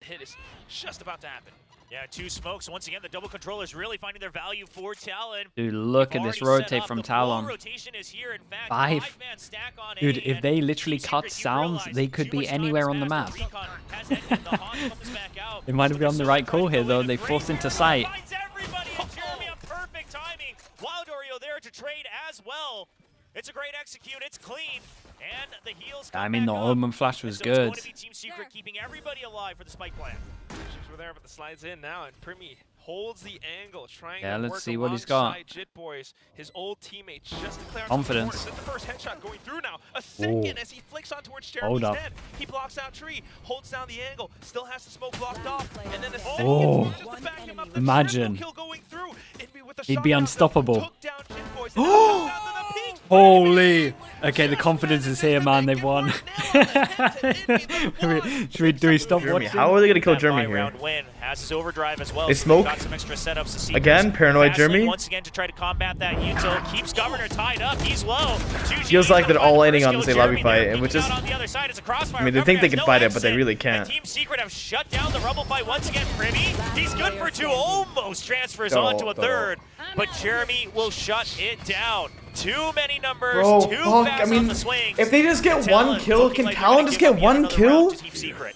hit is just about to happen. Yeah, 2 smokes. Once again, the double controllers really finding their value for Talon. Dude, look at this rotate from Talon. Rotation is here. In fact, 5. stack on Dude, A, if they literally cut sounds, they could be anywhere on the map. They might have been on the right call here, though. They forced into sight. Perfect timing. Wild Oreo there to trade as well. It's a great execute. It's clean. And the heels I mean, the Omen flash was good. It's going to be Team Secret keeping everybody alive for the spike plan. We're there, but the slide's in now, and Primi holds the angle, trying Yeah, to let's work see what he's got. Jit Boys, his old teammate, just declared Confidence. the first headshot going through now. A second as he flicks on towards Hold Jeremy's up. head. He blocks out Tree, holds down the angle, still has the smoke blocked off, and then a second just to back him up. The Imagine. kill going through. With He'd be unstoppable. took down Jit Boys, and now down to the peak. Holy! Okay, the confidence is here, man. They've won. Do we stop watching? How are they gonna kill Jeremy here? Win has his overdrive as well. They smoke. Got some extra setups to see Again, paranoid Jeremy. Once again to try to combat that util. Keeps Governor tied up. He's low. Feels like they're all landing on the same lobby fight, and which is. On the other side is a crossfire. I mean, they think they can fight it, but they really can't. Team Secret have shut down the Rumble fight once again. Primi, he's good for 2. Almost transfers on to a 3rd, but Jeremy will shut it down. Too many numbers. Bro, too fuck, fast I mean, on the swings. if they just get Talon one kill, looking can like they're Talon gonna just give get up yet one another kill? round to Team Secret.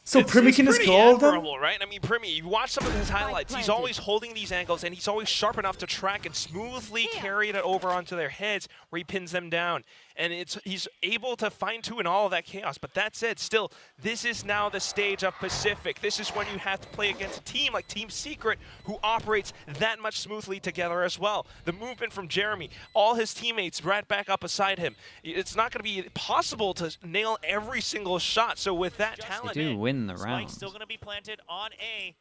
So Primi can just kill all of them? admirable, right? I mean, Primi, you watch some of his highlights. He's always holding these angles, and he's always sharp enough to track and smoothly carry it over onto their heads where he pins them down. And he's able to fine-tune all of that chaos. But that said, still, this is now the stage of Pacific. This is when you have to play against a team like Team Secret, who operates that much smoothly together as well. The movement from Jeremy, all his teammates right back up beside him. It's not going to be possible to nail every single shot. So with that talent, They do win the round. Spike's still going to be planted on A.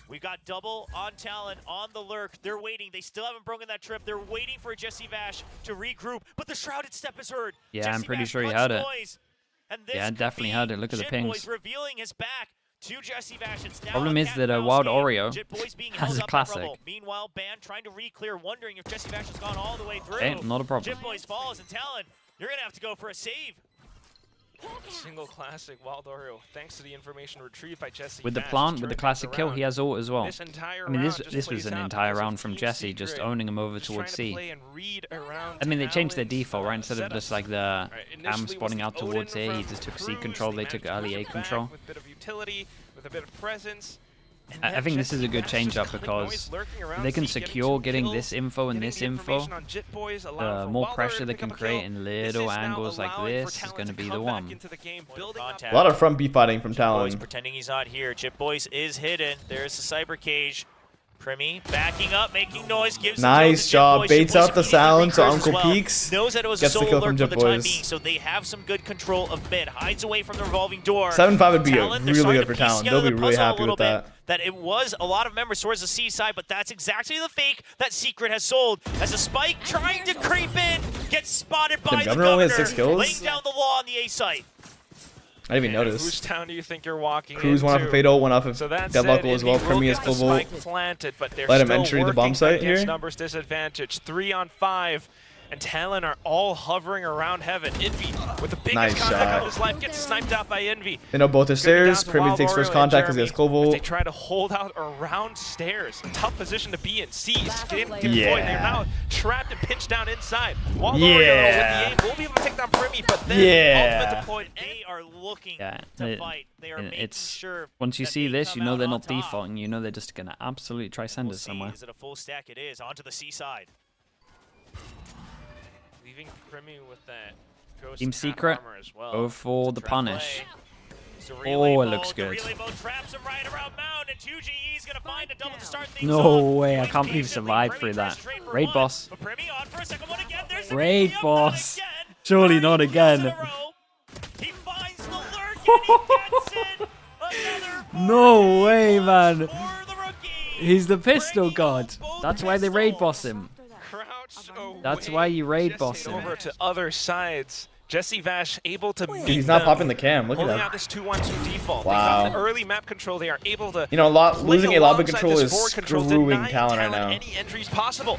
We've got double on Talon on the lurk. They're waiting. They still haven't broken that trip. They're waiting for Jesse Vash to regroup, but the shrouded step is heard. Yeah, Jesse I'm pretty Vash sure he cuts heard it. noise, and this Yeah, I could definitely be heard it. Look at the Jit pings. Boys revealing his back to Jesse Vash. It's now Problem a is cat that and mouse Wild game. Oreo Jit Boys being has held a up in classic. rubble. Meanwhile, Ban trying to re-clear, wondering if Jesse Vash has gone all the way through. Okay, not a problem. Jit Boys falls, and Talon, you're going to have to go for a save. single classic Wild Oreo, thanks to the information retrieved by Jesse. With the Vash, plant, turning with the things classic kill, around. he has ult as well. This entire I mean, round just this was plays an out entire because of round from Team Jesse, just Secret, owning him over just towards trying to C. play and read around I mean, they changed their Talon's, default, right? Instead of just like the Right, Cam initially spawning was out the towards Odin A, he from just took C Cruz. control, they managed took to push early A it back control. with a bit of utility, with a bit of presence. And I then think this Jesse is a good Vash change just up cutting noise, because lurking around they can C, getting secure some getting kills, this info and getting this the info. information on Jit Boys, allowing The for more Wild Oreo pressure to they pick can up a create kill. in This little is now angles like allowing for this is Talon going to to be come the back one. into the game, building up A lot of front B fighting from Boys Talon. pretending he's not here. Jit Boys is hidden. There's the cyber cage. Primi backing up, making noise, gives Nice job. Baits out the sound so Uncle Peaks knows that it was gets a the solo kill lurk from for Jit the time Boys. being, so they have some good control of mid. Hides away from the revolving door. 7-5 would be Talon, they're really starting good for to piece Talon. together They'll be the really puzzle a happy little with bit. that. That it was a lot of members towards the C side, but that's exactly the fake that Secret has sold. As a Spike trying to creep in, gets spotted by the Governor only has Governor, 6 kills? laying down the law on the A site. I didn't even Whose notice. town do you think you're walking Cruz went off into? of Fatal, went off of So that Deadlock said, as well. Indy will Primi get is the global. spike planted, but they're Let him still enter the bomb working site against here. numbers disadvantage. 3 on 5. And Talon are all hovering around heaven. Envy, with the biggest Nice contact shot. of his life, gets sniped out by Envy. They know both are It's gonna be stairs. down to Primi Wild takes first Oreo contact and because he has Jeremy global. as they try to hold out around stairs. A tough position to be in. C's getting deployed. Yeah. They're now trapped and pinched down inside. Wild Yeah. Oreo with the aim will be able to take down Primi, but then Yeah. ultimate deployed. They are looking Yeah, to fight. They are making it's sure once you that see they this, come you know out they're on not top. defaulting. You know they're just gonna absolutely try send We'll us see. somewhere. Is it a full stack? It is. Onto the C side. Leaving Primi with that ghost Team hat Secret, armor as well. go for the Trap punish. play. Oh, it looks good. The relay boat traps him right around Mound, and 2GE's gonna find a double to start things No off. way, I Waits can't believe he patiently. survived Primi through tries that. to trade for Raid one, boss. but Primi on for a second one again. There's the Raid up boss. again. Surely 30 not kills again. in a row. He finds the lurk and he gets it. Another No way, 4 man. for the rookie. He's the pistol Bringing god. both That's why they raid pistols. boss him. Crouched That's away, why you raid just boss hit him. over to other sides. Jesse Vash able to meet He's not them, popping the cam. Look at holding that. out this 2-1-2 default. Wow. They got the early map control. They are able to Losing a lobby alongside control this is forward control, screwing denying Talon right now. any entries possible.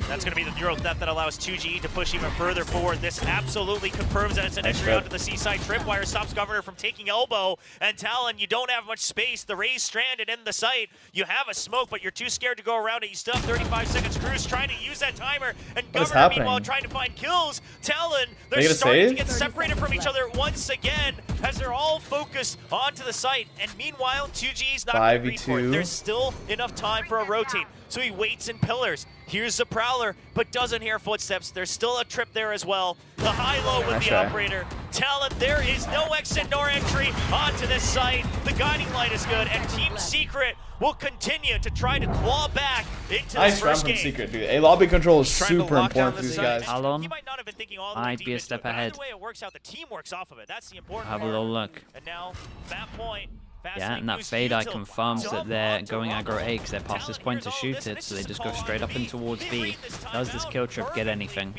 That's going to be the neural theft that allows 2G to push even further forward. This absolutely confirms that it's an entry onto the seaside tripwire, stops Governor from taking elbow. And Talon, you don't have much space. The Ray's stranded in the site. You have a smoke, but you're too scared to go around it. You still have 35 seconds. Cruz trying to use that timer. And Governor, meanwhile, trying to find kills. Talon, they're starting to get separated from each other once again as they're all focused onto the site. And meanwhile, 2G's not going to agree for it. There's still enough time for a rotate. So he waits in pillars. Here's the Prowler, but doesn't hear footsteps. There's still a trip there as well. The high-low with the operator. Talon, there is no exit nor entry onto this site. The guiding light is good, and Team Secret will continue to try to claw back into this first game. Secret, dude. A lobby control is super important for these guys. Talon might be a step ahead. The way it works out, the team works off of it. That's the important Have a part. little look. And now, that point. Yeah, and that fade eye confirms that they're going aggro A because they're past this point to shoot it, so they just go straight up and towards B. Does this kill trip get anything?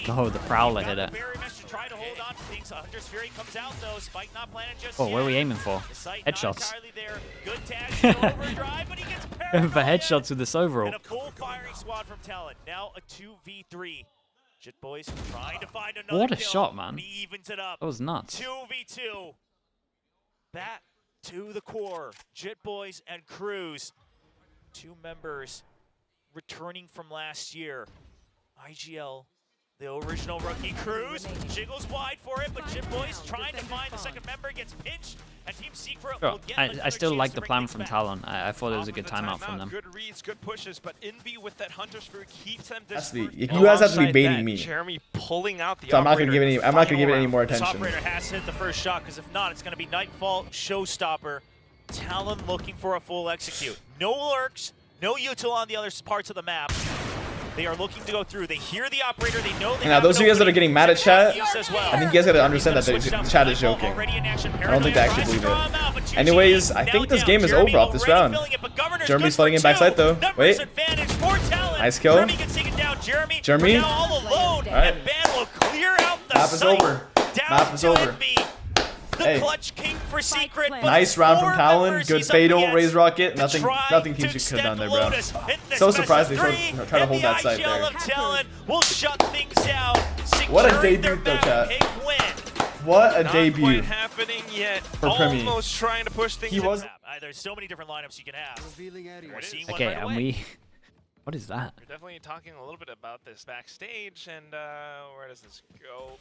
Oh, the Prowler hit it. Oh, where are we aiming for? Headshots. Going for headshots with this overall. And a full firing squad from Talon. Now a 2v3. Jit Boys trying to find another What a kill. shot, man. He evens it up. That was nuts. 2v2. Back to the core. Jit Boys and Cruz. 2 members returning from last year. IGL, the original rookie. Cruz jiggles wide for it, but Jit Boys trying to find the second member, gets pinched, and Team Secret will get I still like the plan from Talon. I thought it was a good timeout from them. Good reads, good pushes, but Envy with that Hunter's Fury keeps them You guys have to be baiting me. Jeremy pulling out the So I'm not gonna give it any more This attention. operator has to hit the first shot, because if not, it's going to be Nightfall, Showstopper. Talon looking for a full execute. No lurks, no util on the other parts of the map. They are looking to go through. They hear the operator. They know they Now, those of you guys that are getting mad at chat, well. I think you guys gotta understand that the chat is joking. I don't think they actually believe it. Anyways, I think this game is over off this round. Jeremy's flooding in backside though. Wait. Nice kill. Jeremy. Alright. Map is over. Map is over. The clutch king for Secret. Nice round from Talon. Good fatal, raise rocket. Nothing Team Secret could have done there, bro. So surprised they try to hold that side there. Talon will shut things down. What a debut though, chat. What a debut. Not quite happening yet. For Primi. Almost trying to push things. He was. There's so many different lineups you can have. Okay, and we... What is that? We're definitely talking a little bit about this backstage, and where does this go?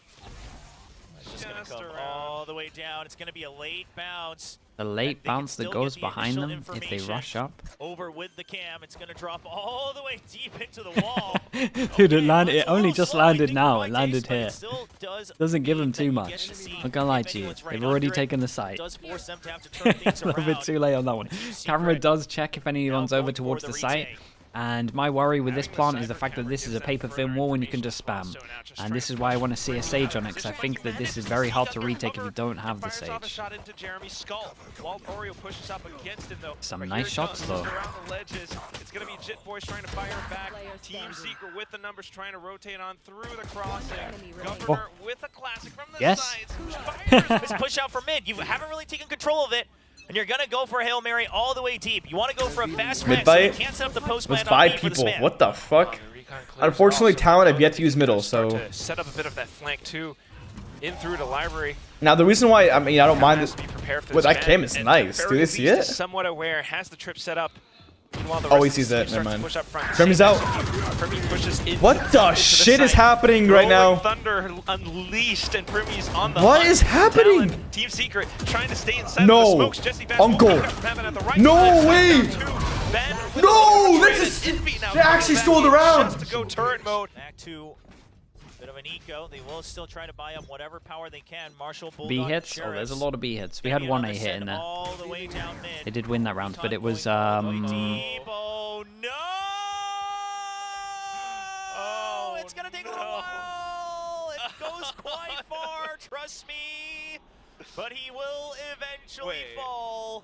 It's just going to come all the way down. It's going to be a late bounce. The late bounce that goes behind them if they rush up. Over with the cam. It's going to drop all the way deep into the wall. Dude, it only just landed now. It landed here. Doesn't give them too much. I'm gonna lie to you. They've already taken the site. A little bit too late on that one. Camera does check if anyone's over towards the site. And my worry with this plant is the fact that this is a paper thin wall and you can just spam. And this is why I want to see a Sage on it, because I think that this is very hard to retake if you don't have the Sage. Some nice shots though. It's going to be Jit Boys trying to fire back. Team Secret with the numbers trying to rotate on through the crossing. Governor with a classic from the sides. This push out for mid. You haven't really taken control of it. And you're going to go for a Hail Mary all the way deep. You want to go for a fast match, so you can't set up the post with 5 people. What the fuck? Unfortunately, Talon have yet to use middle, so... set up a bit of that flank, too. In through to library. Now, the reason why, I mean, I don't mind this... Well, that cam is nice. Do they see it? Somewhat aware, has the trip set up. Oh, he sees it. Never mind. Kermie's out. What the shit is happening right now? Thunder unleashed and Primi's on the What is happening? Team Secret trying to stay inside the smokes. Jesse Vash Uncle. No way. No, this is. They actually stole the round. To go turret mode. Back to bit of an eco. They will still try to buy up whatever power they can. Marshall, B hits? Oh, there's a lot of B hits. We had one A hit in there. They did win that round, but it was Oh no! Oh, it's gonna take a little while. It goes quite far, trust me. But he will eventually fall.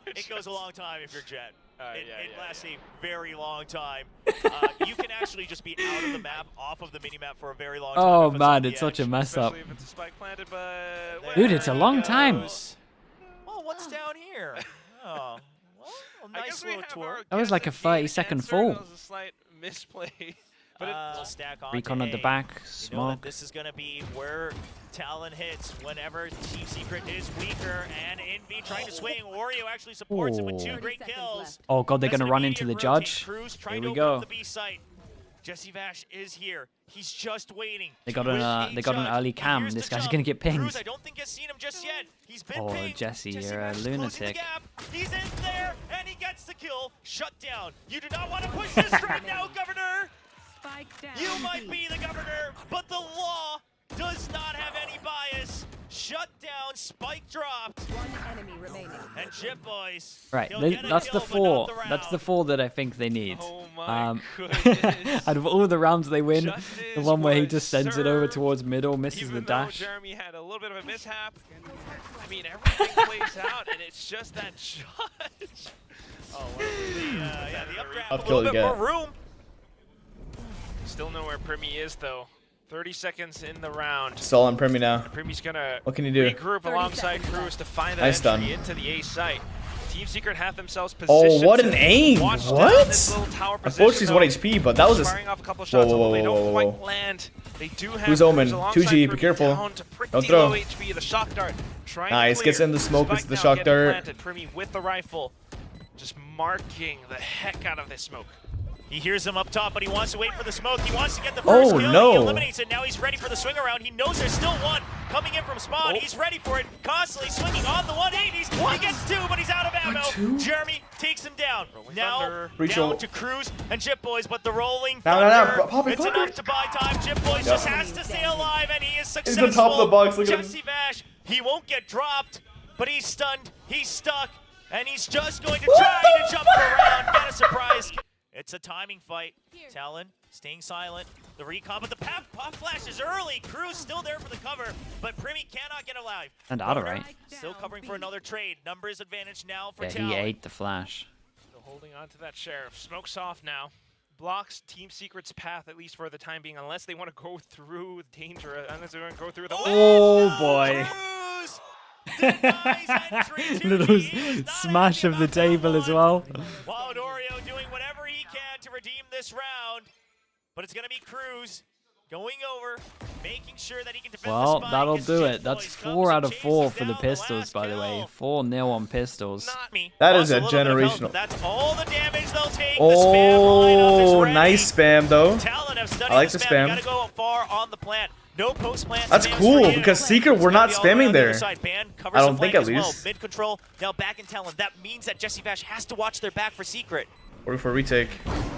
It goes a long time if you're Jet. It lasts a very long time. You can actually just be out of the map, off of the mini-map for a very long time. Oh man, it's such a mess up. If it's a spike planted, but Dude, it's a long time. Oh, what's down here? Oh, well, a nice little tour. That was like a 30-second fall. That was a slight misplay. But stack on Recon at the back, You know that smoke. this is going to be where Talon hits whenever Team Secret is weaker, and Envy trying to swing. Wario actually supports it with 2 great kills. Oh god, they're That's gonna an run into the immediate rotate. judge. Cruz Here trying we to go. open up the B site. Jesse Vash is here. He's just waiting. They got with an a early judge. cam. Here's This the guy's jump. gonna get Cruz, pinged. I don't think has seen him just yet. He's been Oh, pinged. Jesse, you're a Vash is closing the lunatic. gap. He's in there, and he gets the kill. Shut down. You do not want to push this right now, Governor. You might be the governor, but the law does not have any bias. Shut down, spike dropped. 1 enemy remaining. And Chip Boys. Right, he'll get a that's the kill, but not 4. the That's the round. 4 that I think they need. Oh my goodness. Out of all the rounds they win, Justice the one where he was just sends it over served, towards middle, misses Even the though dash. Jeremy had a little bit of a mishap, I mean, everything plays out, and it's just that judge. Oh, well, the updraft, Up a kill little bit to more get. room. Still know where Primi is, though. 30 seconds in the round. It's all on Primi now. Primi's gonna What can you do? regroup 30 alongside seconds Cruz to find that Nice entry stun. into the A site. Team Secret have themselves Oh, positioned. what an to aim! watch down What? this little tower Unfortunately, he's position, 1 though. HP, but that was a... Firing off a couple shots, whoa, although they whoa, don't whoa, quite whoa. land. They do have Who's Omen? Cruz alongside 2G, be Primi careful. down to pretty Don't throw. low HP. The shock dart. Trying to Nice, gets clear. in the smoke, Spike gets the now shock getting dart. planted. Primi with the rifle, just marking the heck out of this smoke. He hears him up top, but he wants to wait for the smoke. He wants to get the first Oh, kill. no. He eliminates it. Now he's ready for the swing around. He knows there's still one coming in from spawn. Oh. He's ready for it. Constantly swinging on the 180s. He gets 2, but he's out of ammo. Jeremy takes him down. Rolling Now thunder. Breach down roll. to Cruz and Chip Boys, but the rolling No, thunder, pop it, it's pop enough it. to buy time. Chip Boys just has to stay alive, and he is He's successful. on top of the box, look at him. Jesse Vash, he won't get dropped, but he's stunned. He's stuck, and he's just going to try to jump around, get a surprise. It's a timing fight. Talon staying silent. The recon, but the pop flash is early. Cruz still there for the cover, but Primi cannot get alive. And out of right. Still covering for another trade. Numbers advantage now for Yeah, Talon. he ate the flash. Still holding on to that sheriff. Smoke's off now. Blocks Team Secret's path, at least for the time being, unless they want to go through danger, unless they want to go through the... Oh boy. Cruz denies entry to Little G. He was not smash happy of the about that table as one. well. Wild Oreo doing whatever he can to redeem this round, but it's going to be Cruz going over, making sure that he can defend the Well, spike that'll as do Chip it. That's Boys 4 out comes of and 4 chases for the down pistols, last by the way. kill. 4-0 on pistols. Not me. That is Lost a little bit of health, generational. but that's all the damage they'll take. The spam lineup is Oh, ready. nice spam, though. Talon have studied I like the the spam. spam. You gotta go far on the plant. No post plant. That's spams cool, for you. because Secret, we're not It's gonna be all spamming on the other there. side. Ban covers I don't the think, flank at as well. least. Mid control, now back in Talon. That means that Jesse Vash has to watch their back for Secret. Or for a retake.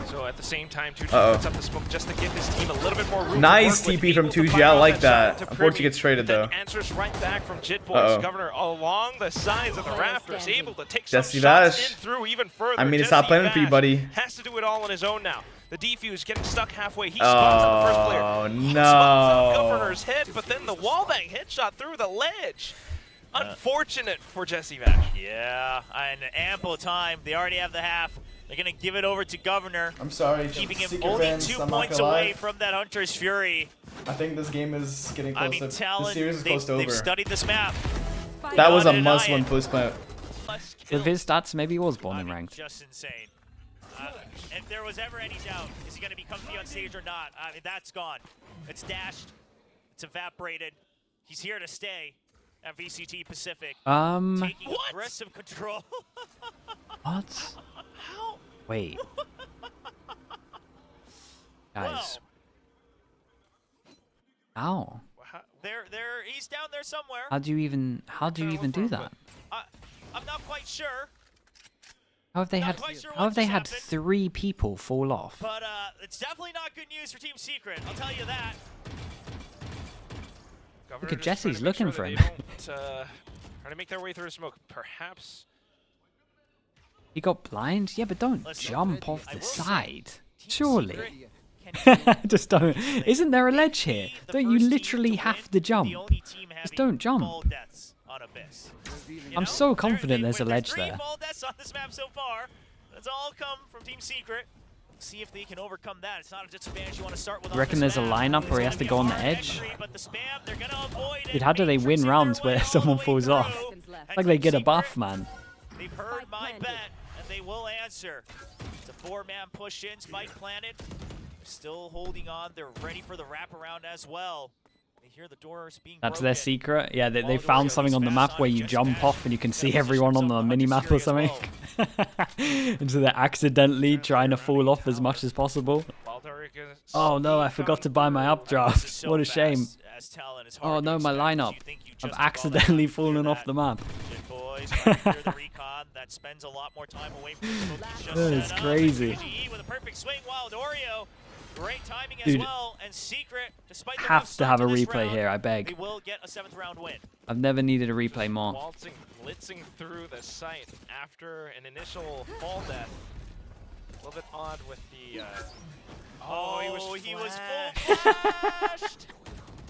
So at the same time, 2G Uh-oh. puts up the smoke just to give his team a little bit more room. Nice to work with, TP from able to 2G, fire I off like shot that. into Unfortunately, Primi, gets traded, then though. answers right back from Jit Boys. Uh-oh. Governor along the sides of the rafters, able to take Jesse some shots Vash. in through even further. I mean, it's Jesse not planning for you, Vash buddy. Has to do it all on his own now. The defuse getting stuck halfway. He spots on the first player. Oh, He spots on no. Governor's head, but then the wallbang headshot through the ledge. Unfortunate for Jesse Vash. Yeah, and ample time. They already have the half. They're going to give it over to Governor, I'm sorry, keeping him Secret only fans, 2 I'm not points gonna lie. away from that Hunter's Fury. I think this game is getting close. I mean, the Talon, series is close to they've over. studied this map. That was a Not must-win deny it. post plant. With his stats, maybe he was born I and mean, ranked. just insane. If there was ever any doubt, is he going to be comfy on stage or not? I mean, that's gone. It's dashed. It's evaporated. He's here to stay at VCT Pacific, taking aggressive control. What? How? Wait. Guys. Ow. He's down there somewhere. How do you even do that? I'm not quite sure, How have they Not had quite sure how have what they just had happened. 3 people fall off? but it's definitely not good news for Team Secret. I'll tell you that. Governor Look at just trying Jesse's to make looking sure for that him. they don't, trying to make their way through the smoke. Perhaps. He got blind? Yeah, but don't Listen, jump off I the will say, side. Team Surely. Secret can do Just don't. Isn't there a ledge here? be the Don't you first team literally to have win, to jump? the only team having don't jump. fall deaths on Abyss. You I'm know? so confident there's a ledge three there. fall deaths on this map so far. That's all come from Team Secret. See if they can overcome that. It's not a disadvantage you want to start with. You reckon there's a lineup where he has to go on the edge? Dude, how do they win rounds where someone falls off? It's like they get a buff, man. They've heard my bet, and they will answer. It's a 4-man push in, spike planted. Still holding on. They're ready for the wraparound as well. They hear the doors being That's broken. their secret? Yeah, they found something on the map where you jump off and you can see everyone on the mini-map or something. And so they're accidentally trying to fall off as much as possible. Oh no, I forgot to buy my updraft. What a shame. Oh no, my lineup. I've accidentally fallen off the map. That is crazy. Great timing as Dude, well, and Secret, despite the have to have a replay round, here, I beg. They will get a 7th round win. I've never needed a replay more. Waltzing, blitzing through the site after an initial fall death. A little bit odd with the. He was full flashed.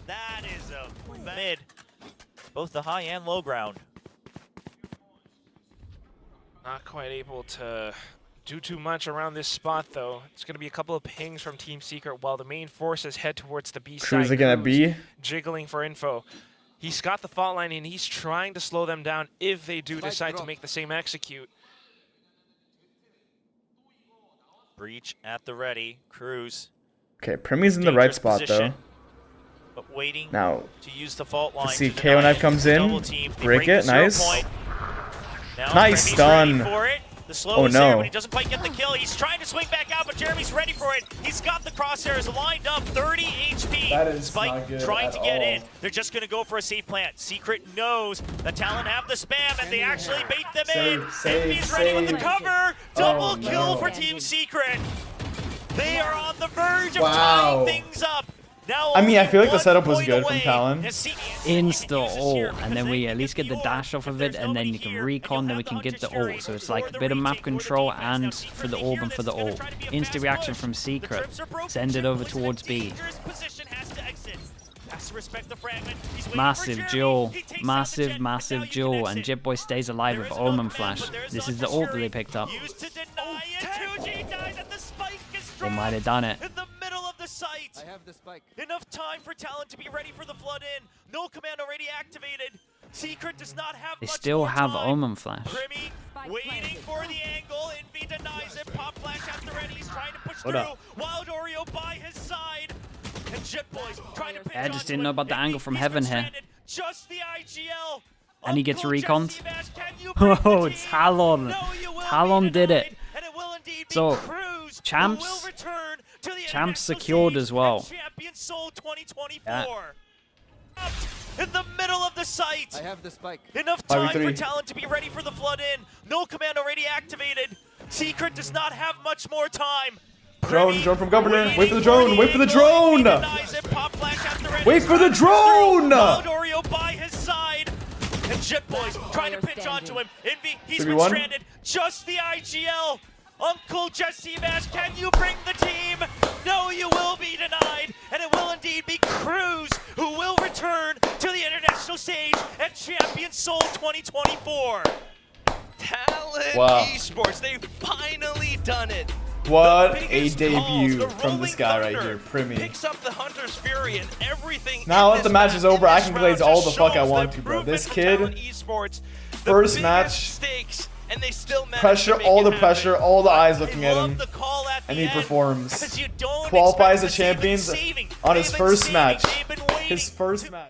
That is a mid, both the high and low ground. Not quite able to do too much around this spot, though. It's going to be a couple of pings from Team Secret while the main forces head towards the B side. Cruz are gonna be jiggling for info. He's got the fault line, and he's trying to slow them down if they do decide to make the same execute. Breach at the ready. Cruz. Okay, Primy's in the right spot position, though. But waiting Now, to use the fault line. see KO knife comes in, break it, nice. Now Nice stun. For it. The slow Oh is there, no. but he doesn't quite get the kill. He's trying to swing back out, but Jeremy's ready for it. He's got the crosshairs lined up, 30 HP. That is Spike not good trying at to get all. in. They're just going to go for a safe plant. Secret knows that Talon have the spam, and they actually bait them in. Envy's ready with the cover. Double kill for Team Secret. They are on the verge of tying things up. Now I mean, I feel like the setup was good from Talon. Insta ult, and then we at least get the dash off of it, and then you can recon, then we can get the ult. So it's like a bit of map control and for the orb and for the ult. Instant reaction from Secret. Send it over towards B. Massive duel. Massive duel, and Jitboy stays alive with Omen Flash. This is the ult that they picked up. They might have done it. Site. I have the spike. Enough time for Talon to be ready for the flood in. No command already activated. Secret does not have They much still more have time. Omen Flash. Primy waiting for the angle. Envy denies it. Pop Flash at the ready. He's trying to push Hold through. up. Wild Oreo by his side. And Jetboy's trying to pitch I just didn't onto know him. about the angle from heaven here. Stranded. Just the IGL. And he gets Uncle reconned. Jesse Bash, can you bring the Oh, team? Talon. No, you will Talon be did denied, it. and it will indeed be So, Cruz, Champs- who will return to the Champs international secured stage as well. at Champion Soul 2024. Yeah. In the middle of the site. I have the spike. Enough time 5v3. for Talon to be ready for the flood in. No command already activated. Secret does not have much more time. Drone from Governor. Wait for the drone. Wait for the drone. Wait for the drone. Wild Oreo by his side. And Jetboy's trying to pitch onto him. Envy, he's been 3v1. stranded. Just the IGL. Uncle Jesse Bash, can you bring the team? No, you will be denied. And it will indeed be Cruz who will return to the international stage at Champion Soul 2024. Talon Wow. Esports, they've finally done it. What The a biggest debut calls, the from this Rolling guy right Thunder here, Primy. Picks up the Hunter's Fury and everything. Now in that the this match map, is over, in I this can round glaze all just the fuck I shows want the to, bro. This improvement kid, from Talon Esports, the first biggest match, stakes, and they still managed pressure, to make all it the happen. pressure, all the eyes looking I at love him, the call at and the he end, performs. because you don't Qualifies expect the to see them champions saving. on his They've been first saving. match. They've been waiting His first match.